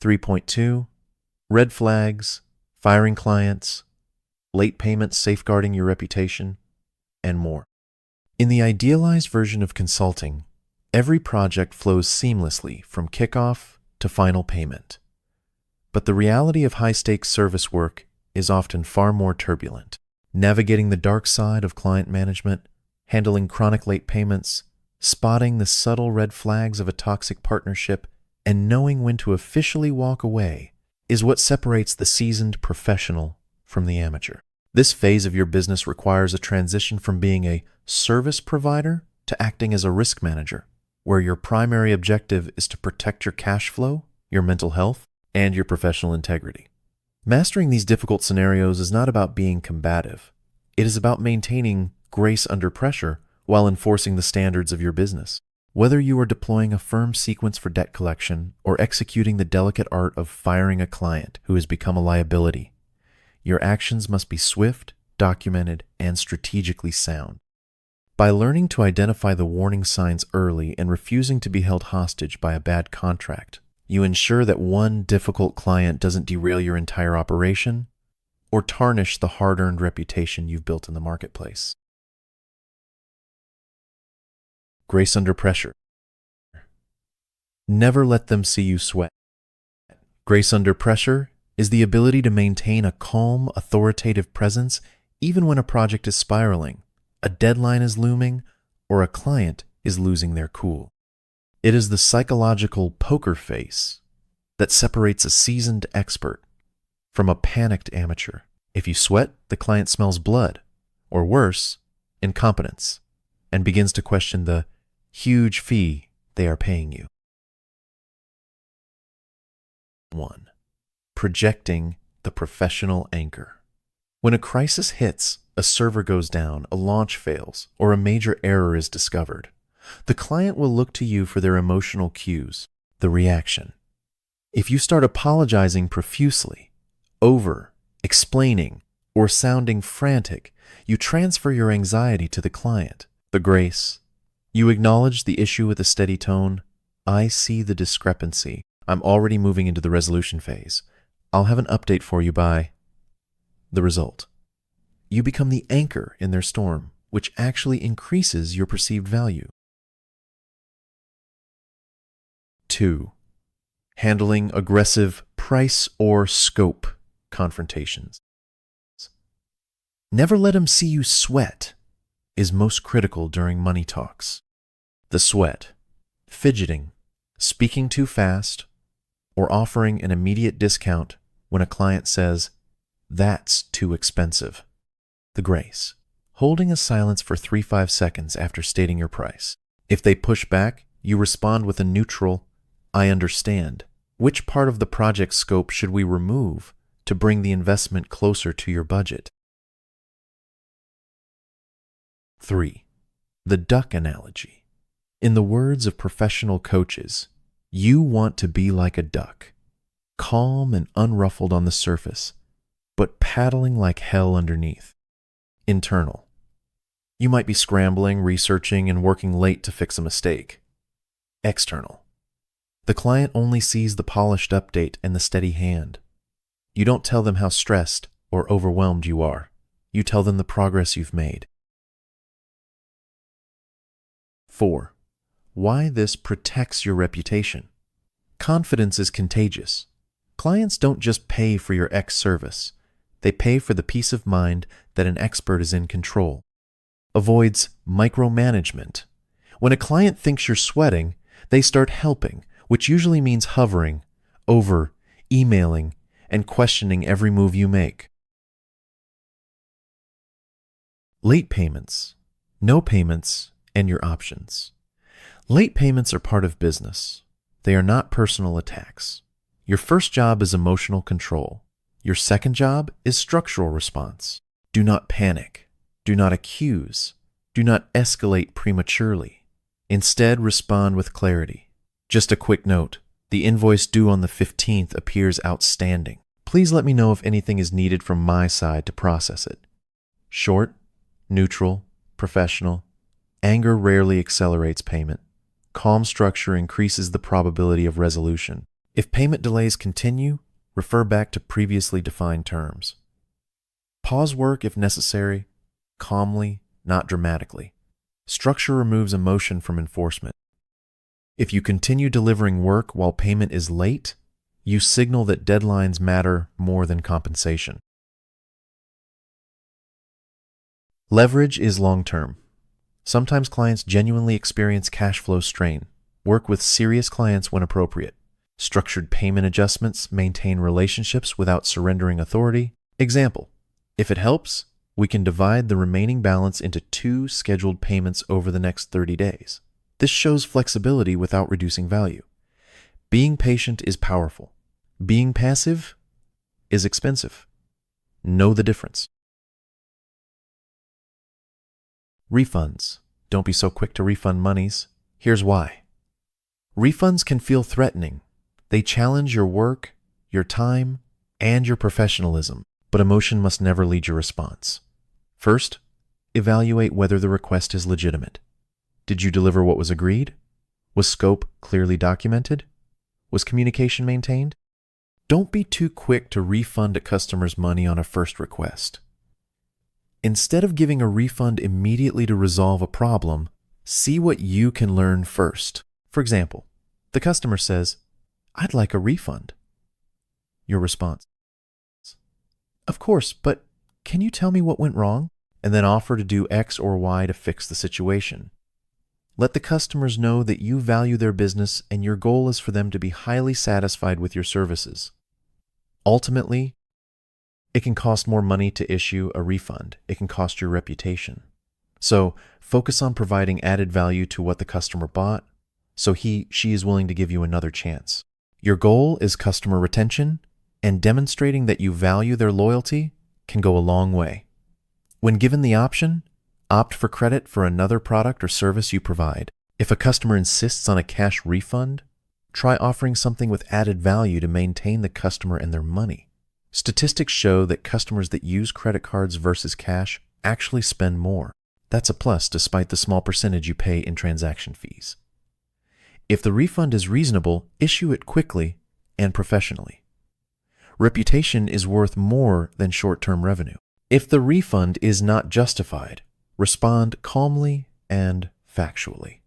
3.2, red flags, firing clients, late payments safeguarding your reputation, and more. In the idealized version of consulting, every project flows seamlessly from kickoff to final payment. But the reality of high-stakes service work is often far more turbulent. Navigating the dark side of client management, handling chronic late payments, spotting the subtle red flags of a toxic partnership, and knowing when to officially walk away is what separates the seasoned professional from the amateur. This phase of your business requires a transition from being a service provider to acting as a risk manager, where your primary objective is to protect your cash flow, your mental health, and your professional integrity. Mastering these difficult scenarios is not about being combative. It is about maintaining grace under pressure while enforcing the standards of your business. Whether you are deploying a firm sequence for debt collection or executing the delicate art of firing a client who has become a liability, your actions must be swift, documented, and strategically sound. By learning to identify the warning signs early and refusing to be held hostage by a bad contract, you ensure that one difficult client doesn't derail your entire operation or tarnish the hard-earned reputation you've built in the marketplace. Grace under pressure. Never let them see you sweat. Grace under pressure is the ability to maintain a calm, authoritative presence even when a project is spiraling, a deadline is looming, or a client is losing their cool. It is the psychological poker face that separates a seasoned expert from a panicked amateur. If you sweat, the client smells blood, or worse, incompetence, and begins to question the huge fee they are paying you. 1. Projecting the professional anchor. When a crisis hits, a server goes down, a launch fails, or a major error is discovered, the client will look to you for their emotional cues, the reaction. If you start apologizing profusely, explaining, or sounding frantic, you transfer your anxiety to the client. The grace. You acknowledge the issue with a steady tone. I see the discrepancy. I'm already moving into the resolution phase. I'll have an update for you by... The result. You become the anchor in their storm, which actually increases your perceived value. 2. Handling aggressive price or scope confrontations. Never let them see you sweat is most critical during money talks. The sweat, fidgeting, speaking too fast, or offering an immediate discount when a client says, "That's too expensive." The grace, holding a silence for 3-5 seconds after stating your price. If they push back, you respond with a neutral, "I understand. Which part of the project scope should we remove to bring the investment closer to your budget?" 3. The duck analogy. In the words of professional coaches, you want to be like a duck, calm and unruffled on the surface, but paddling like hell underneath. Internal. You might be scrambling, researching, and working late to fix a mistake. External. The client only sees the polished update and the steady hand. You don't tell them how stressed or overwhelmed you are. You tell them the progress you've made. 4. Why this protects your reputation. Confidence is contagious. Clients don't just pay for your X service. They pay for the peace of mind that an expert is in control. Avoids micromanagement. When a client thinks you're sweating, they start helping, which usually means hovering, emailing, and questioning every move you make. Late payments, no payments, and your options. Late payments are part of business. They are not personal attacks. Your first job is emotional control. Your second job is structural response. Do not panic. Do not accuse. Do not escalate prematurely. Instead, respond with clarity. Just a quick note. The invoice due on the 15th appears outstanding. Please let me know if anything is needed from my side to process it. Short, neutral, professional. Anger rarely accelerates payment. Calm structure increases the probability of resolution. If payment delays continue, refer back to previously defined terms. Pause work if necessary, calmly, not dramatically. Structure removes emotion from enforcement. If you continue delivering work while payment is late, you signal that deadlines matter more than compensation. Leverage is long-term. Sometimes clients genuinely experience cash flow strain. Work with serious clients when appropriate. Structured payment adjustments maintain relationships without surrendering authority. Example: if it helps, we can divide the remaining balance into 2 scheduled payments over the next 30 days. This shows flexibility without reducing value. Being patient is powerful. Being passive is expensive. Know the difference. Refunds. Don't be so quick to refund monies. Here's why. Refunds can feel threatening. They challenge your work, your time, and your professionalism, but emotion must never lead your response. First, evaluate whether the request is legitimate. Did you deliver what was agreed? Was scope clearly documented? Was communication maintained? Don't be too quick to refund a customer's money on a first request. Instead of giving a refund immediately to resolve a problem, see what you can learn first. For example, the customer says, "I'd like a refund." Your response: "Of course, but can you tell me what went wrong?" And then offer to do X or Y to fix the situation. Let the customers know that you value their business and your goal is for them to be highly satisfied with your services. Ultimately, it can cost more money to issue a refund. It can cost your reputation. So focus on providing added value to what the customer bought, so she is willing to give you another chance. Your goal is customer retention, and demonstrating that you value their loyalty can go a long way. When given the option, opt for credit for another product or service you provide. If a customer insists on a cash refund, try offering something with added value to maintain the customer and their money. Statistics show that customers that use credit cards versus cash actually spend more. That's a plus despite the small percentage you pay in transaction fees. If the refund is reasonable, issue it quickly and professionally. Reputation is worth more than short-term revenue. If the refund is not justified, respond calmly and factually.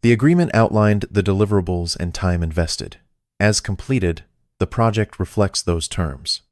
The agreement outlined the deliverables and time invested. As completed, the project reflects those terms.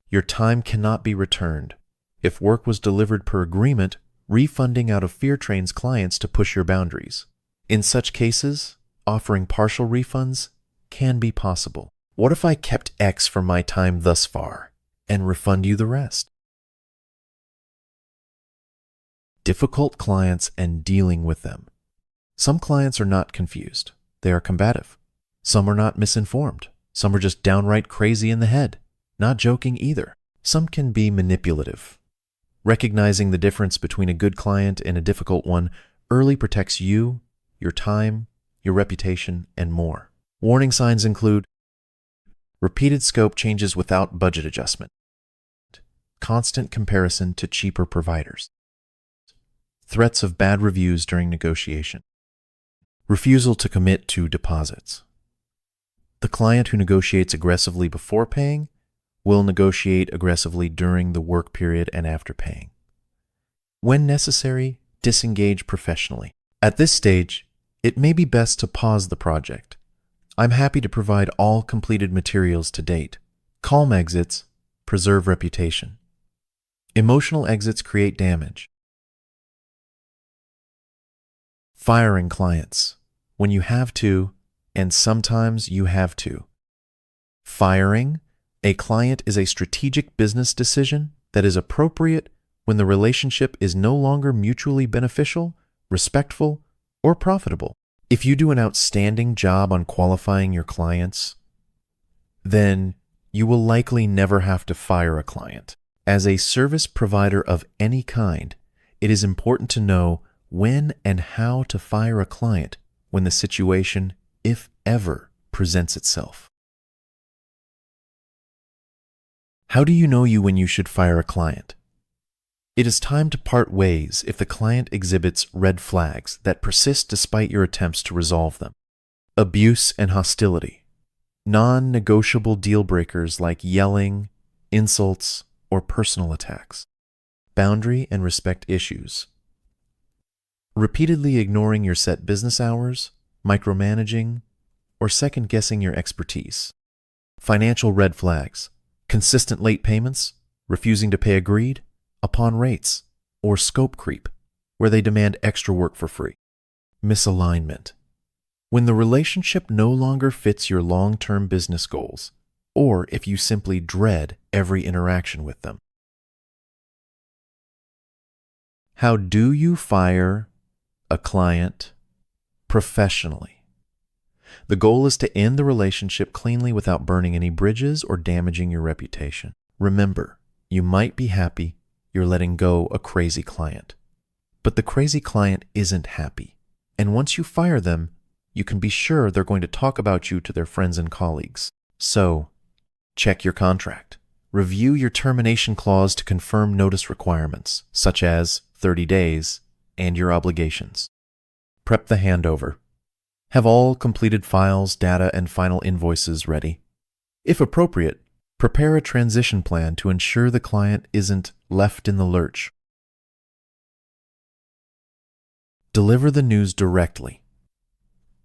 Your time cannot be returned. If work was delivered per agreement, refunding out of fear trains clients to push your boundaries. In such cases, offering partial refunds can be possible. What if I kept X for my time thus far and refund you the rest? Difficult clients and dealing with them. Some clients are not confused. They are combative. Some are not misinformed. Some are just downright crazy in the head. Not joking either. Some can be manipulative. Recognizing the difference between a good client and a difficult one early protects you, your time, your reputation, and more. Warning signs include repeated scope changes without budget adjustment, constant comparison to cheaper providers, threats of bad reviews during negotiation, refusal to commit to deposits. The client who negotiates aggressively before paying will negotiate aggressively during the work period and after paying. When necessary, disengage professionally. At this stage, it may be best to pause the project. I'm happy to provide all completed materials to date. Calm exits preserve reputation. Emotional exits create damage. Firing clients when you have to, and sometimes you have to. Firing a client is a strategic business decision that is appropriate when the relationship is no longer mutually beneficial, respectful, or profitable. If you do an outstanding job on qualifying your clients, then you will likely never have to fire a client. As a service provider of any kind, it is important to know when and how to fire a client when the situation, if ever, presents itself. How do you know when you should fire a client? It is time to part ways if the client exhibits red flags that persist despite your attempts to resolve them. Abuse and hostility. Non-negotiable deal breakers like yelling, insults, or personal attacks. Boundary and respect issues. Repeatedly ignoring your set business hours, micromanaging, or second-guessing your expertise. Financial red flags. Consistent late payments, refusing to pay agreed upon rates, or scope creep, where they demand extra work for free. Misalignment. When the relationship no longer fits your long-term business goals, or if you simply dread every interaction with them. How do you fire a client professionally? The goal is to end the relationship cleanly without burning any bridges or damaging your reputation. Remember, you might be happy you're letting go a crazy client, but the crazy client isn't happy. And once you fire them, you can be sure they're going to talk about you to their friends and colleagues. So, check your contract. Review your termination clause to confirm notice requirements, such as 30 days, and your obligations. Prep the handover. Have all completed files, data, and final invoices ready. If appropriate, prepare a transition plan to ensure the client isn't left in the lurch. Deliver the news directly.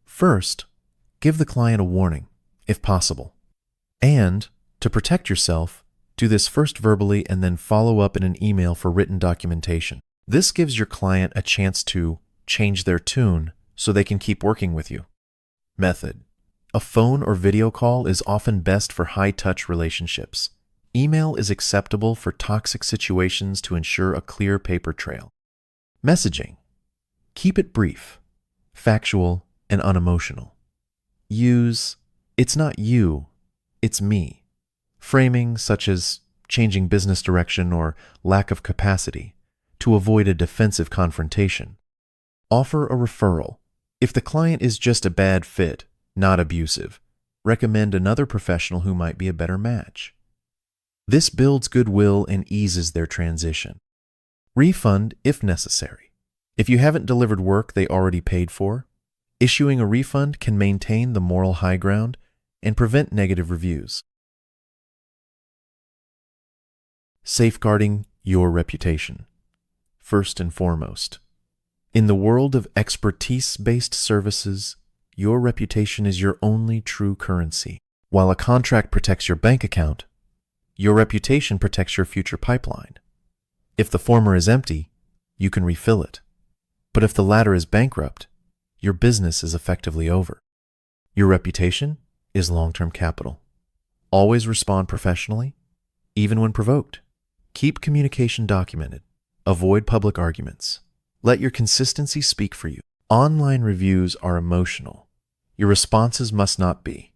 First, give the client a warning, if possible. And, to protect yourself, do this first verbally and then follow up in an email for written documentation. This gives your client a chance to change their tune so they can keep working with you. Method. A phone or video call is often best for high-touch relationships. Email is acceptable for toxic situations to ensure a clear paper trail. Messaging. Keep it brief, factual, and unemotional. Use, "It's not you, it's me." Framing such as changing business direction or lack of capacity to avoid a defensive confrontation. Offer a referral. If the client is just a bad fit, not abusive, recommend another professional who might be a better match. This builds goodwill and eases their transition. Refund if necessary. If you haven't delivered work they already paid for, issuing a refund can maintain the moral high ground and prevent negative reviews. Safeguarding your reputation. First and foremost, in the world of expertise-based services, your reputation is your only true currency. While a contract protects your bank account, your reputation protects your future pipeline. If the former is empty, you can refill it. But if the latter is bankrupt, your business is effectively over. Your reputation is long-term capital. Always respond professionally, even when provoked. Keep communication documented. Avoid public arguments. Let your consistency speak for you. Online reviews are emotional. Your responses must not be.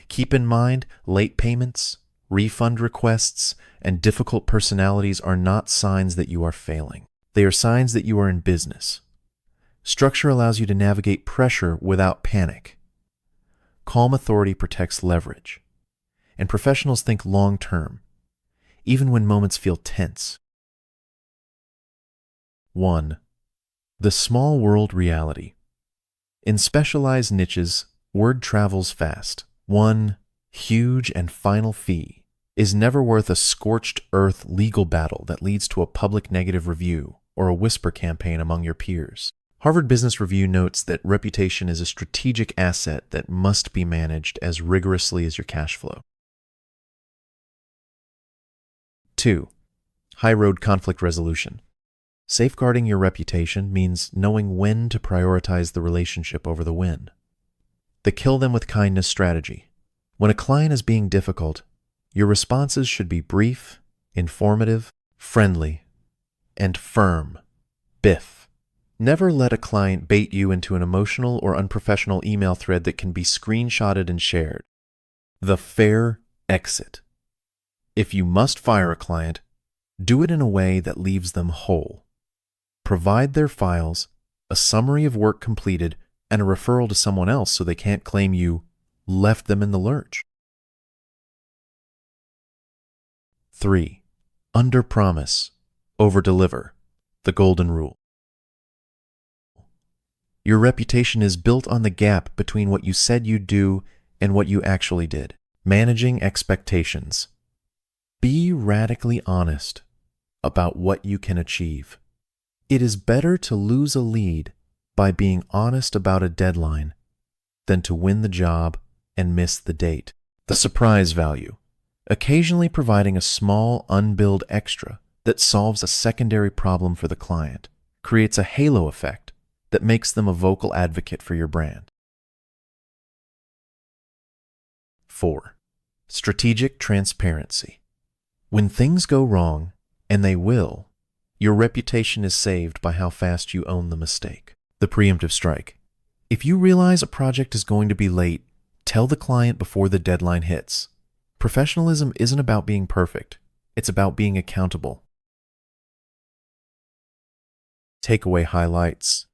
Keep in mind, late payments, refund requests, and difficult personalities are not signs that you are failing. They are signs that you are in business. Structure allows you to navigate pressure without panic. Calm authority protects leverage. And professionals think long-term, even when moments feel tense. 1. The small world reality. In specialized niches, word travels fast. One huge and final fee is never worth a scorched earth legal battle that leads to a public negative review or a whisper campaign among your peers. Harvard Business Review notes that reputation is a strategic asset that must be managed as rigorously as your cash flow. 2. High road conflict resolution. Safeguarding your reputation means knowing when to prioritize the relationship over the win. The kill them with kindness strategy. When a client is being difficult, your responses should be brief, informative, friendly, and firm. Biff. Never let a client bait you into an emotional or unprofessional email thread that can be screenshotted and shared. The fair exit. If you must fire a client, do it in a way that leaves them whole. Provide their files, a summary of work completed, and a referral to someone else so they can't claim you left them in the lurch. 3. Under-promise, over-deliver. The golden rule. Your reputation is built on the gap between what you said you'd do and what you actually did. Managing expectations. Be radically honest about what you can achieve. It is better to lose a lead by being honest about a deadline than to win the job and miss the date. The surprise value. Occasionally providing a small unbilled extra that solves a secondary problem for the client creates a halo effect that makes them a vocal advocate for your brand. 4. Strategic transparency. When things go wrong, and they will, your reputation is saved by how fast you own the mistake. The preemptive strike. If you realize a project is going to be late, tell the client before the deadline hits. Professionalism isn't about being perfect. It's about being accountable. Takeaway highlights.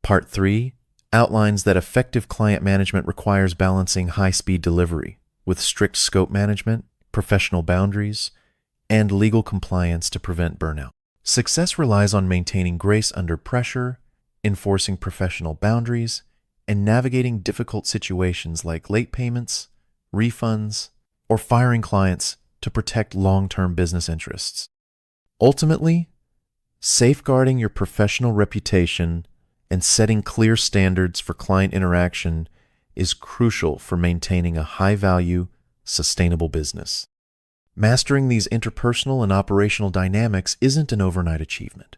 Part 3 outlines that effective client management requires balancing high-speed delivery with strict scope management, professional boundaries, and legal compliance to prevent burnout. Success relies on maintaining grace under pressure, enforcing professional boundaries, and navigating difficult situations like late payments, refunds, or firing clients to protect long-term business interests. Ultimately, safeguarding your professional reputation and setting clear standards for client interaction is crucial for maintaining a high-value, sustainable business. Mastering these interpersonal and operational dynamics isn't an overnight achievement.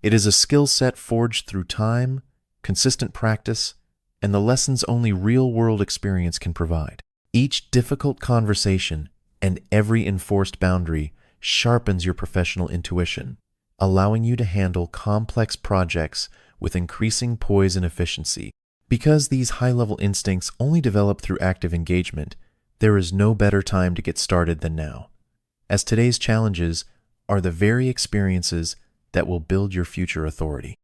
It is a skill set forged through time, consistent practice, and the lessons only real-world experience can provide. Each difficult conversation and every enforced boundary sharpens your professional intuition, allowing you to handle complex projects with increasing poise and efficiency. Because these high-level instincts only develop through active engagement, there is no better time to get started than now, as today's challenges are the very experiences that will build your future authority.